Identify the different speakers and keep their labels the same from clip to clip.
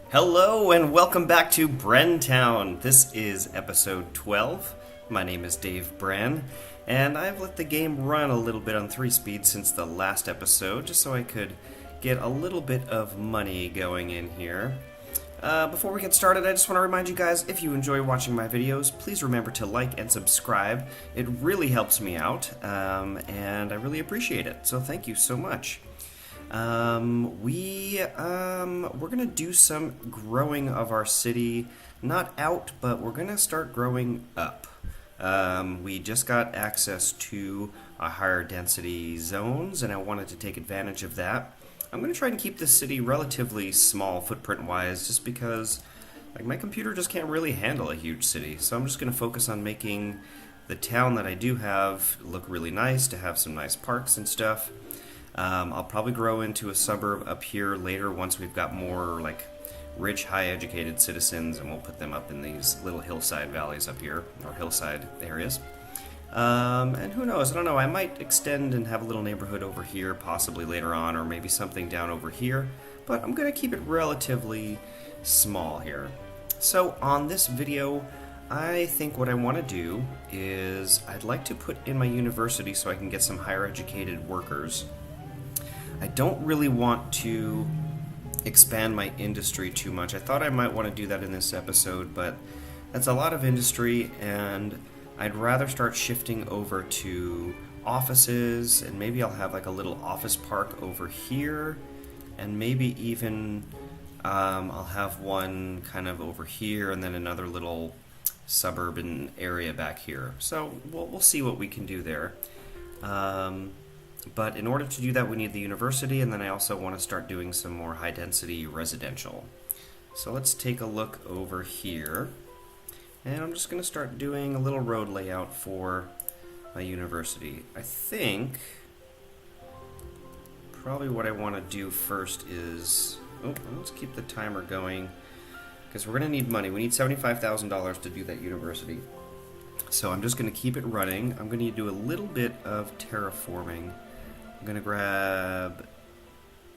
Speaker 1: Hello and welcome back to Brenntown. This is episode 12. My name is Dave Brenn, and I've let the game run a little bit on 3 speed since the last episode, just so I could get a little bit of money going in here. Before we get started, I just want to remind you guys, if you enjoy watching my videos, please remember to like and subscribe. It really helps me out, and I really appreciate it, so thank you so much. We're gonna do some growing of our city, not out, but we're gonna start growing up. We just got access to higher density zones, and I wanted to take advantage of that. I'm gonna try and keep the city relatively small footprint-wise, just because my computer just can't really handle a huge city. So I'm just gonna focus on making the town that I do have look really nice, to have some nice parks and stuff. I'll probably grow into a suburb up here later once we've got more rich, high-educated citizens, and we'll put them up in these little hillside valleys up here, or hillside areas. And who knows, I don't know, I might extend and have a little neighborhood over here possibly later on, or maybe something down over here, but I'm going to keep it relatively small here. So on this video, I think what I want to do is I'd like to put in my university so I can get some higher educated workers. I don't really want to expand my industry too much. I thought I might want to do that in this episode, but that's a lot of industry, and I'd rather start shifting over to offices, and maybe I'll have a little office park over here, and maybe even I'll have one kind of over here, and then another little suburban area back here. So we'll see what we can do there. But in order to do that, we need the university, and then I also want to start doing some more high-density residential. So let's take a look over here. And I'm just going to start doing a little road layout for my university. I think probably what I want to do first is... Oh, let's keep the timer going, because we're going to need money. We need $75,000 to do that university. So I'm just going to keep it running. I'm going to do a little bit of terraforming. I'm going to grab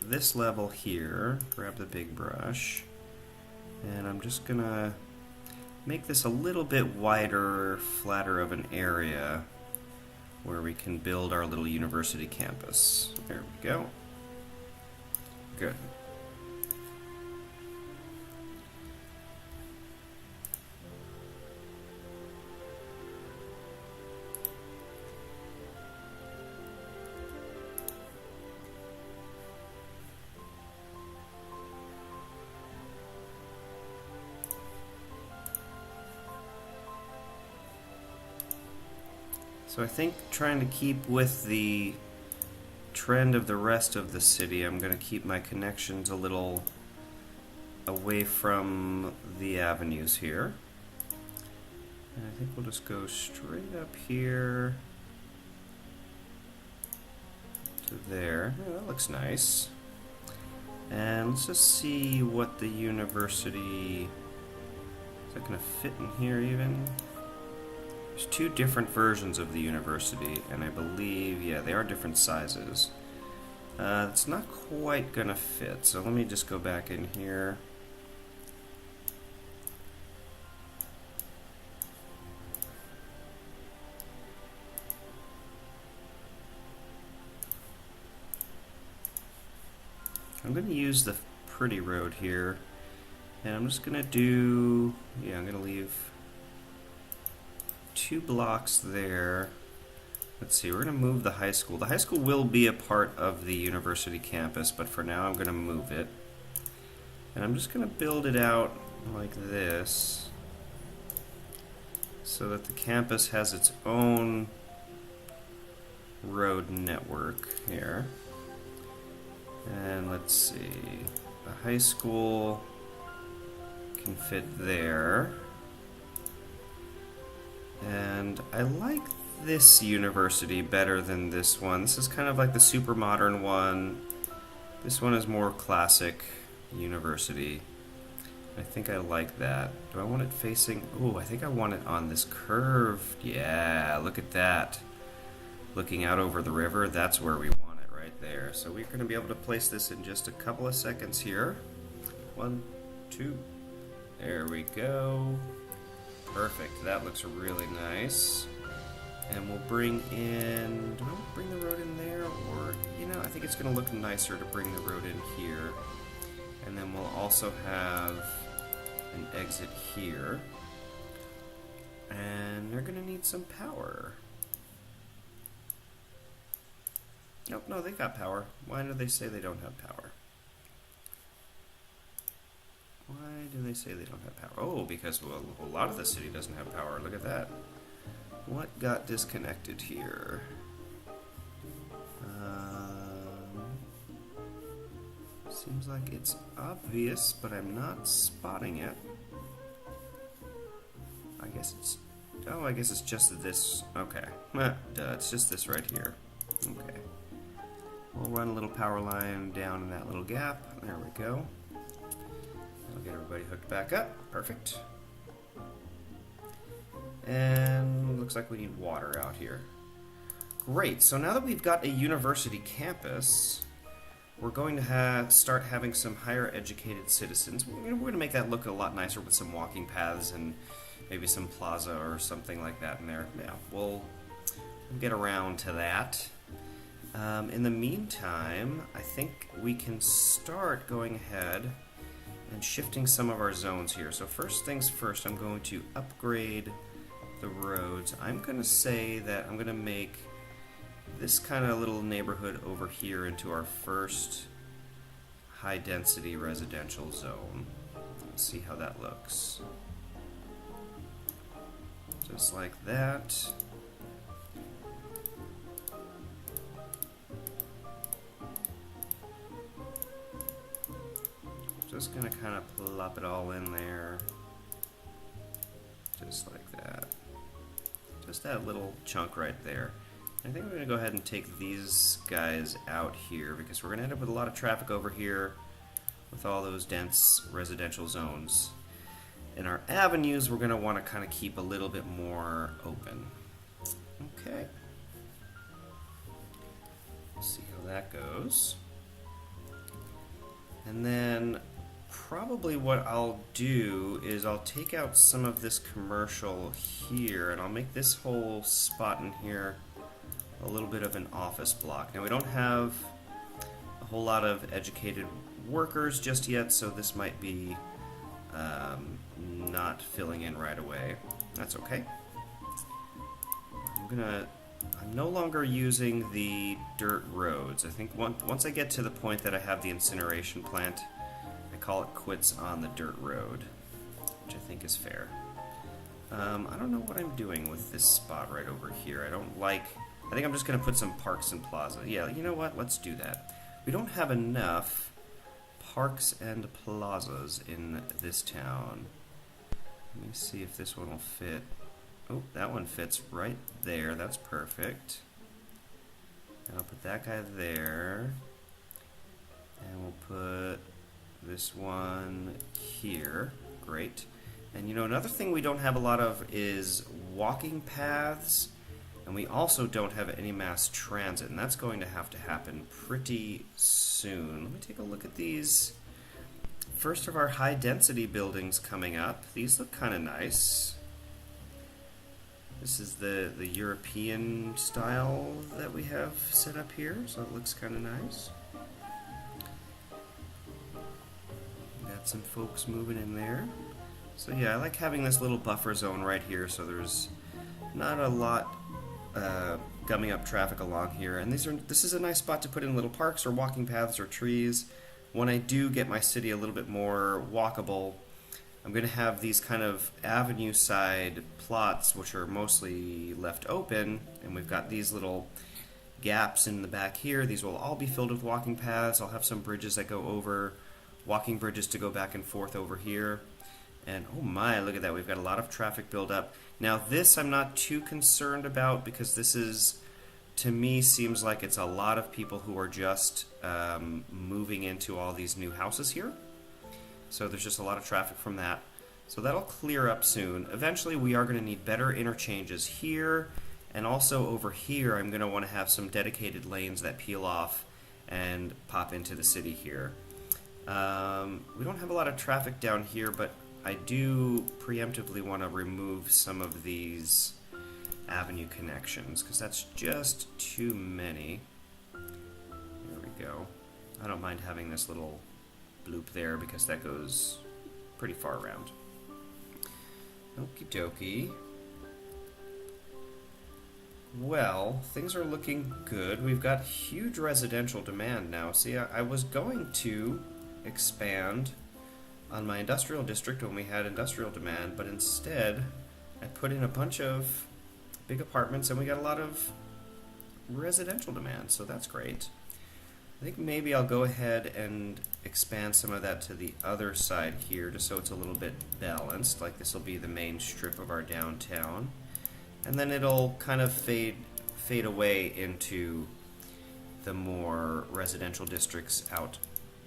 Speaker 1: this level here, grab the big brush, and I'm just going to make this a little bit wider, flatter of an area where we can build our little university campus. There we go. Good. So I think trying to keep with the trend of the rest of the city, I'm going to keep my connections a little away from the avenues here. And I think we'll just go straight up here to there. Oh, that looks nice. And let's just see what the university... Is that going to fit in here even? There's 2 different versions of the university, and I believe, yeah, they are different sizes. It's not quite gonna fit, so let me just go back in here. I'm gonna use the pretty road here, and I'm just gonna do, yeah, I'm gonna leave 2 blocks there. Let's see, we're going to move the high school. The high school will be a part of the university campus, but for now I'm going to move it. And I'm just going to build it out like this so that the campus has its own road network here. And let's see, the high school can fit there. And I like this university better than this one. This is kind of like the super modern one. This one is more classic university. I think I like that. Do I want it facing... Oh, I think I want it on this curve. Yeah, look at that. Looking out over the river, that's where we want it, right there. So we're going to be able to place this in just a couple of seconds here. 1, 2. There we go. Perfect. That looks really nice. And we'll bring in... Do I want to bring the road in there? Or, you know, I think it's going to look nicer to bring the road in here. And then we'll also have an exit here. And they're going to need some power. Nope, no, they got power. Why do they say they don't have power? Why do they say they don't have power? Oh, because well, a lot of the city doesn't have power. Look at that. What got disconnected here? Seems like it's obvious, but I'm not spotting it. I guess it's... Oh, I guess it's just this. Okay. Duh, it's just this right here. Okay. We'll run a little power line down in that little gap. There we go. That'll get everybody hooked back up. Perfect. And looks like we need water out here. Great. So now that we've got a university campus, we're going to start having some higher educated citizens. We're going to make that look a lot nicer with some walking paths and maybe some plaza or something like that in there. Yeah, we'll get around to that. In the meantime, I think we can start going ahead and shifting some of our zones here. So first things first, I'm going to upgrade the roads. I'm going to say that I'm going to make this kind of little neighborhood over here into our first high density residential zone. Let's see how that looks. Just like that. Just gonna kind of plop it all in there. Just like that. Just that little chunk right there. I think we're going to go ahead and take these guys out here because we're going to end up with a lot of traffic over here with all those dense residential zones. And our avenues we're going to want to kind of keep a little bit more open. Okay. Let's see how that goes. And then probably what I'll do is I'll take out some of this commercial here and I'll make this whole spot in here a little bit of an office block. Now we don't have a whole lot of educated workers just yet, so this might be not filling in right away. That's okay. I'm no longer using the dirt roads. I think once I get to the point that I have the incineration plant, I call it quits on the dirt road, which I think is fair. I don't know what I'm doing with this spot right over here. I think I'm just going to put some parks and plaza. Yeah, you know what? Let's do that. We don't have enough parks and plazas in this town. Let me see if this one will fit. Oh, that one fits right there. That's perfect. And I'll put that guy there. And we'll put this one here. Great. And you know, another thing we don't have a lot of is walking paths. And we also don't have any mass transit, and that's going to happen pretty soon. Let me take a look at these. First of our high-density buildings coming up. These look kind of nice. This is the European style that we have set up here, so it looks kind of nice. Got some folks moving in there. So yeah, I like having this little buffer zone right here, so there's not a lot gumming up traffic along here, and this is a nice spot to put in little parks or walking paths or trees. When I do get my city a little bit more walkable, I'm going to have these kind of avenue side plots which are mostly left open, and we've got these little gaps in the back here. These will all be filled with walking paths. I'll have some bridges that go over, walking bridges to go back and forth over here. And oh my, look at that, we've got a lot of traffic build up. Now this I'm not too concerned about because this is, to me, seems like it's a lot of people who are just moving into all these new houses here. So there's just a lot of traffic from that. So that'll clear up soon. Eventually we are going to need better interchanges here, and also over here I'm going to want to have some dedicated lanes that peel off and pop into the city here. We don't have a lot of traffic down here, but I do preemptively want to remove some of these avenue connections, because that's just too many. There we go. I don't mind having this little bloop there, because that goes pretty far around. Okie dokie. Well, things are looking good. We've got huge residential demand now. See, I was going to expand on my industrial district when we had industrial demand, but instead I put in a bunch of big apartments and we got a lot of residential demand, so that's great. I think maybe I'll go ahead and expand some of that to the other side here, just so it's a little bit balanced, like this will be the main strip of our downtown. And then it'll kind of fade away into the more residential districts out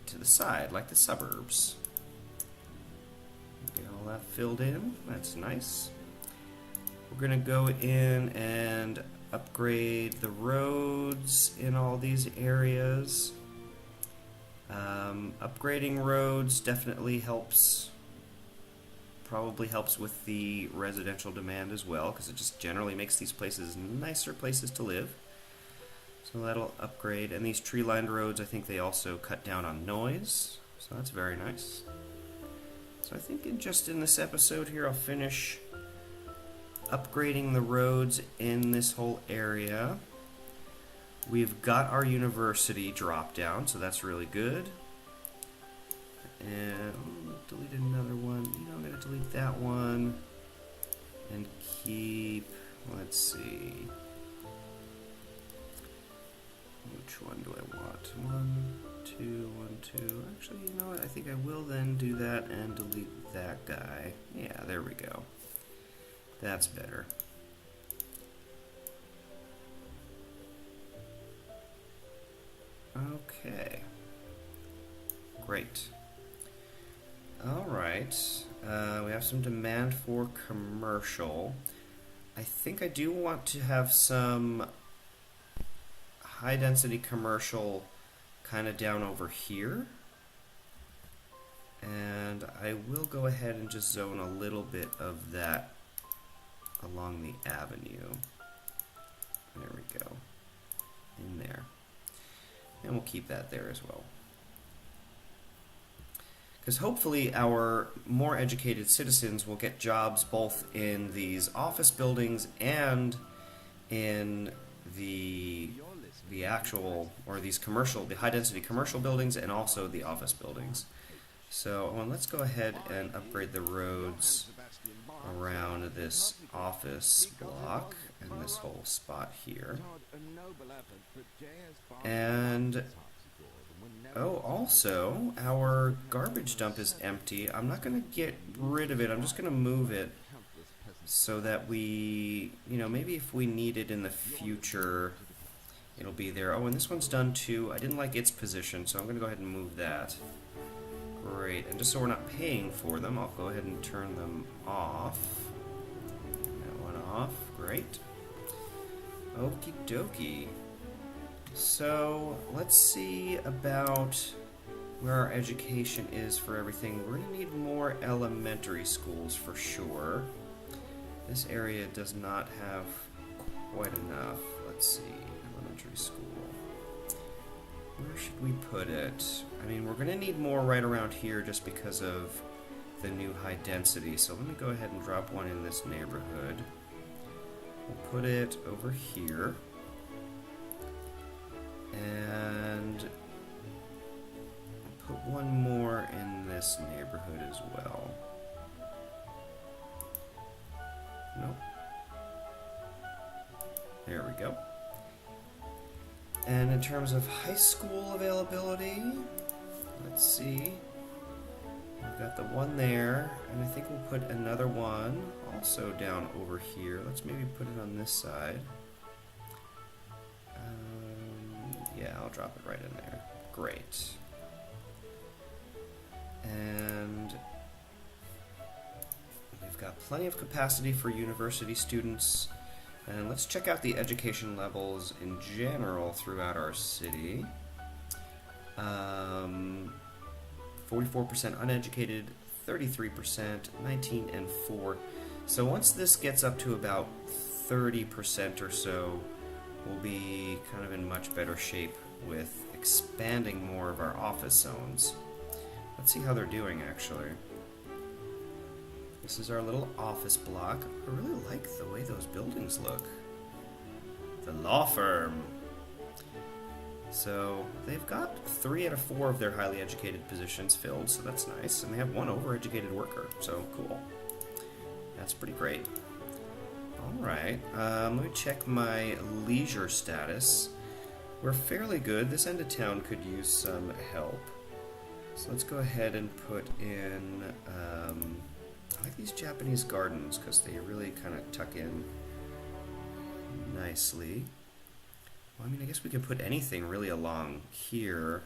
Speaker 1: to the side, like the suburbs. Get all that filled in. That's nice. We're going to go in and upgrade the roads in all these areas. Upgrading roads definitely helps. Probably helps with the residential demand as well, because it just generally makes these places nicer places to live. So that'll upgrade. And these tree-lined roads, I think they also cut down on noise, so that's very nice. So I think just in this episode here I'll finish upgrading the roads in this whole area. We've got our university drop down, so that's really good. And delete another one. You know, I'm going to delete that one and keep, let's see, which one do I want? 1, 2, 1, 2. Actually, you know what? I think I will then do that and delete that guy. Yeah, there we go. That's better. Okay. Great. Alright, we have some demand for commercial. I think I do want to have some high density commercial kind of down over here. And I will go ahead and just zone a little bit of that along the avenue. There we go. In there. And we'll keep that there as well. Because hopefully our more educated citizens will get jobs both in these office buildings and in the actual, or these commercial, the high density commercial buildings and also the office buildings. So let's go ahead and upgrade the roads around this office block and this whole spot here. And oh, also, our garbage dump is empty. I'm not going to get rid of it. I'm just going to move it so that we, maybe if we need it in the future, it'll be there. Oh, and this one's done too. I didn't like its position, so I'm going to go ahead and move that. Great. And just so we're not paying for them, I'll go ahead and turn them off. That one off. Great. Okie dokie. So let's see about where our education is for everything. We're going to need more elementary schools for sure. This area does not have quite enough. Let's see, elementary school. Where should we put it? I mean, we're going to need more right around here just because of the new high density. So let me go ahead and drop one in this neighborhood. We'll put it over here. And put one more in this neighborhood as well. Nope. There we go. And in terms of high school availability, let's see. We've got the one there, and I think we'll put another one also down over here. Let's maybe put it on this side. Yeah, I'll drop it right in there. Great. And we've got plenty of capacity for university students. And let's check out the education levels in general throughout our city. 44% uneducated, 33%, 19 and 4. So once this gets up to about 30% or so, we'll be kind of in much better shape with expanding more of our office zones. Let's see how they're doing, actually. This is our little office block. I really like the way those buildings look. The law firm. So they've got 3 out of 4 of their highly educated positions filled, so that's nice. And they have 1 overeducated worker, so cool. That's pretty great. Alright, let me check my leisure status. We're fairly good. This end of town could use some help. So let's go ahead and put in, I like these Japanese gardens because they really kind of tuck in nicely. Well, I mean, I guess we could put anything really along here.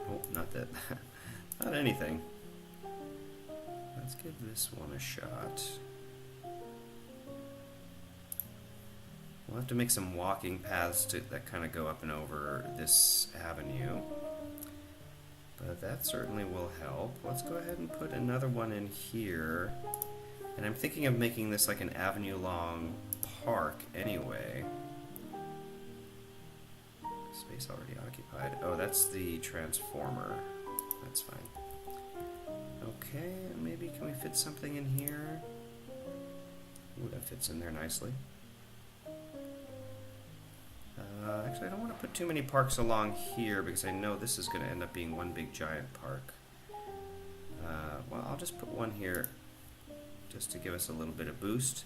Speaker 1: Oh, not that. Not anything. Let's give this one a shot. We'll have to make some walking paths that kind of go up and over this avenue. But that certainly will help. Let's go ahead and put another one in here. And I'm thinking of making this like an avenue-long park anyway. Space already occupied. Oh, that's the transformer. That's fine. Okay, maybe can we fit something in here? Ooh, that fits in there nicely. Actually, I don't want to put too many parks along here because I know this is going to end up being one big giant park. Well, I'll just put one here just to give us a little bit of boost.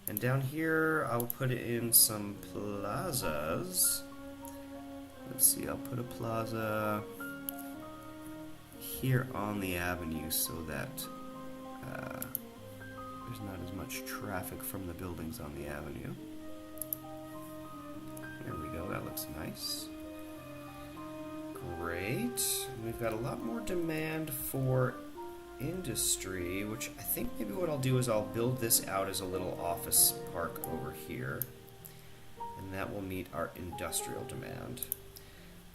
Speaker 1: And down here, I'll put in some plazas. Let's see, I'll put a plaza here on the avenue so that there's not as much traffic from the buildings on the avenue. There we go, that looks nice. Great. We've got a lot more demand for industry, which I think maybe what I'll do is I'll build this out as a little office park over here. And that will meet our industrial demand.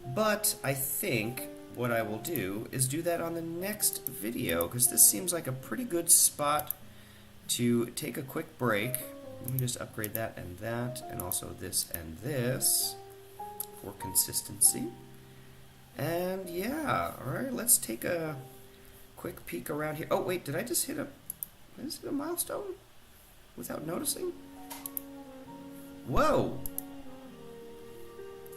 Speaker 1: But I think what I will do is do that on the next video, because this seems like a pretty good spot to take a quick break. Let me just upgrade that, and also this and this for consistency. And yeah, alright, let's take a quick peek around here. Oh wait, did I just hit a milestone without noticing? Whoa!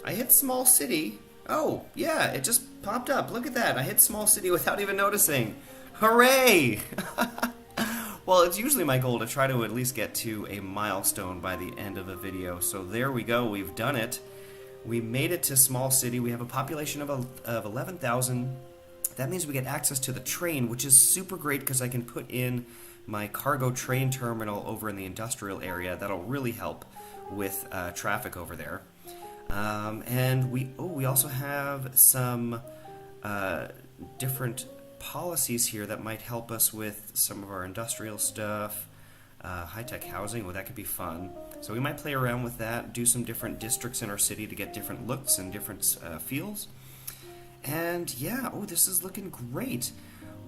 Speaker 1: I hit small city. Oh, yeah, it just popped up. Look at that. I hit small city without even noticing. Hooray! Well, it's usually my goal to try to at least get to a milestone by the end of a video. So there we go. We've done it. We made it to small city. We have a population of 11,000. That means we get access to the train, which is super great because I can put in my cargo train terminal over in the industrial area. That'll really help with traffic over there. And we also have some different policies here that might help us with some of our industrial stuff, high-tech housing. Well, that could be fun. So we might play around with that, do some different districts in our city to get different looks and different feels. And yeah, oh, this is looking great.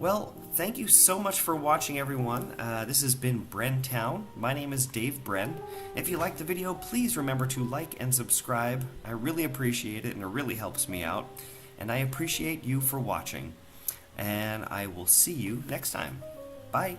Speaker 1: Well, thank you so much for watching, everyone. This has been Brenntown. My name is Dave Brenn. If you liked the video, please remember to like and subscribe. I really appreciate it, and it really helps me out. And I appreciate you for watching. And I will see you next time. Bye.